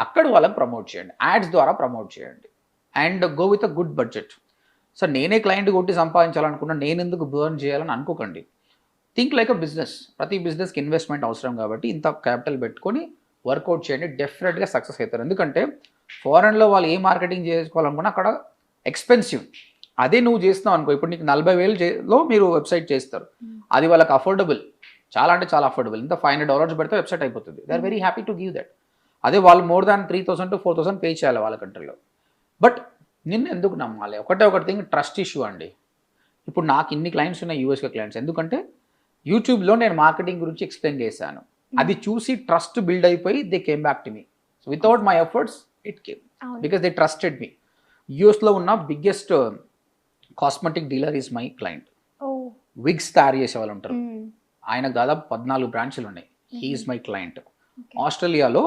అక్కడ వాళ్ళకి ప్రమోట్ చేయండి, యాడ్స్ ద్వారా ప్రమోట్ చేయండి and go with a good budget. So నేనే క్లయింట్ కొట్టి సంపాదించాలనుకున్నా, నేను ఎందుకు బర్న్ చేయాలని అనుకోకండి. Think like a business. ప్రతి బిజినెస్కి ఇన్వెస్ట్మెంట్ అవసరం కాబట్టి ఇంత క్యాపిటల్ పెట్టుకొని వర్కౌట్ చేయండి, డెఫినెట్గా సక్సెస్ అవుతారు. ఎందుకంటే ఫారెన్లో వాళ్ళు ఏ మార్కెటింగ్ చేసుకోవాలనుకున్నా అక్కడ ఎక్స్పెన్సివ్. అదే నువ్వు చేస్తున్నావు అనుకో, ఇప్పుడు నీకు 40,000లో మీరు వెబ్సైట్ చేస్తారు, అది వాళ్ళకి అఫోర్డబుల్, చాలా అంటే చాలా అఫోర్డబుల్. ఇంత $500 పెడితే వెబ్సైట్ అయిపోతుంది. They are very happy to give that. అదే వాళ్ళు మోర్ దాన్ 3,000 to 4,000 పే చేయాలి వాళ్ళ కంట్రీలో. బట్ నిన్ను ఎందుకు నమ్మాలి? ఒకటి థింగ్, ట్రస్ట్ ఇష్యూ అండి. ఇప్పుడు నాకు ఇన్ని క్లయింట్స్ ఉన్నాయి, యూఎస్కే క్లయింట్స్, ఎందుకంటే యూట్యూబ్లో నేను మార్కెటింగ్ గురించి ఎక్స్ప్లెయిన్ చేశాను. అది చూసి ట్రస్ట్ బిల్డ్ అయిపోయి they came back to me. So without my efforts it came, because they trusted me. యూఎస్లో ఉన్న biggest cosmetic dealer is my client. Wigs తయారు చేసే వాళ్ళు ఉంటారు, ఆయనకు దాదాపు 14 బ్రాంచ్లు ఉన్నాయి. He is my client. ఆస్ట్రేలియాలో